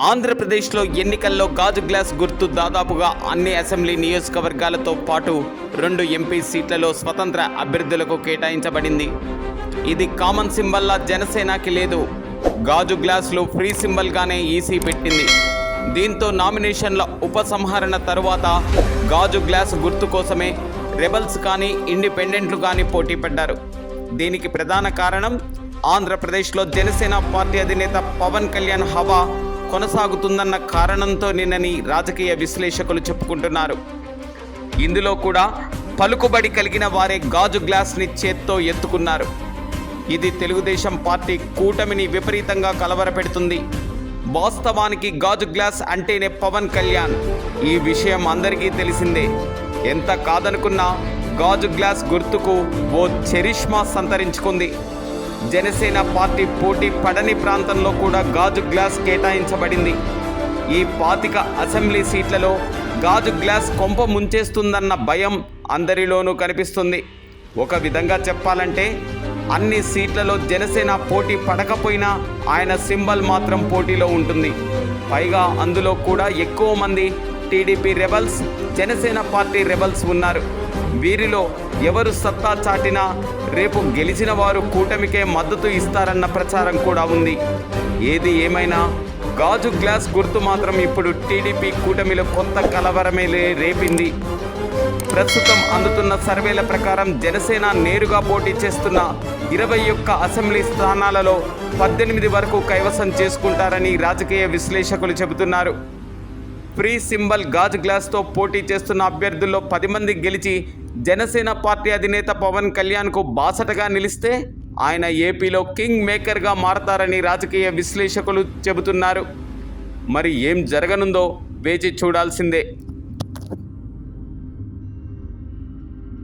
ఆంధ్రప్రదేశ్లో ఎన్నికల్లో గాజు గ్లాస్ గుర్తు దాదాపుగా అన్ని అసెంబ్లీ నియోజకవర్గాలతో పాటు 2 ఎంపీ సీట్లలో స్వతంత్ర అభ్యర్థులకు కేటాయించబడింది. ఇది కామన్ సింబల్లా జనసేనకి లేదు. గాజు గ్లాసులు ఫ్రీ సింబల్గానే ఈసీ పెట్టింది. దీంతో నామినేషన్ల ఉపసంహరణ తరువాత గాజు గ్లాస్ గుర్తు కోసమే రెబల్స్ కానీ ఇండిపెండెంట్లు కానీ పోటీ పడ్డారు. దీనికి ప్రధాన కారణం ఆంధ్రప్రదేశ్లో జనసేన పార్టీ అధినేత పవన్ కళ్యాణ్ హవా కొనసాగుతుందన్న కారణంతో నిన్నని రాజకీయ విశ్లేషకులు చెప్పుకుంటున్నారు. ఇందులో కూడా పలుకుబడి కలిగిన వారే గాజు గ్లాస్ని చేత్తో ఎత్తుకున్నారు. ఇది తెలుగుదేశం పార్టీ కూటమిని విపరీతంగా కలవరపెడుతుంది. వాస్తవానికి గాజు గ్లాస్ అంటేనే పవన్ కళ్యాణ్. ఈ విషయం అందరికీ తెలిసిందే. ఎంత కాదనుకున్నా గాజు గ్లాస్ గుర్తుకు ఓ చరిష్మా సంతరించుకుంది. జనసేన పార్టీ పోటీ పడని ప్రాంతంలో కూడా గాజు గ్లాస్ కేటాయించబడింది. ఈ 25 అసెంబ్లీ సీట్లలో గాజు గ్లాస్ కొంప ముంచేస్తుందన్న భయం అందరిలోనూ కనిపిస్తుంది. ఒక విధంగా చెప్పాలంటే అన్ని సీట్లలో జనసేన పోటీ పడకపోయినా ఆయన సింబల్ మాత్రం పోటీలో ఉంటుంది. పైగా అందులో కూడా ఎక్కువ మంది TDP rebels, Janasena party rebels ఉన్నారు. వీరిలో ఎవరు సత్తా చాటినా రేపు గెలిచిన వారు కూటమికే మద్దతు ఇస్తారన్న ప్రచారం కూడా ఉంది. ఏది ఏమైనా గాజు గ్లాస్ గుర్తు మాత్రం ఇప్పుడు టీడీపీ కూటమిలో కొత్త కలవరమే రేపింది. ప్రస్తుతం అందుతున్న సర్వేల ప్రకారం జనసేన నేరుగా పోటీ చేస్తున్న 21 అసెంబ్లీ స్థానాలలో 18 వరకు కైవసం చేసుకుంటారని రాజకీయ విశ్లేషకులు చెబుతున్నారు. ఫ్రీ సింబల్ గాజు గ్లాస్తో పోటీ చేస్తున్న అభ్యర్థుల్లో 10 మంది గెలిచి జనసేన పార్టీ అధినేత పవన్ కళ్యాణ్కు బాసటగా నిలిస్తే ఆయన ఏపీలో కింగ్ మేకర్గా మారతారని రాజకీయ విశ్లేషకులు చెబుతున్నారు. మరి ఏం జరగనుందో వేచి చూడాల్సిందే.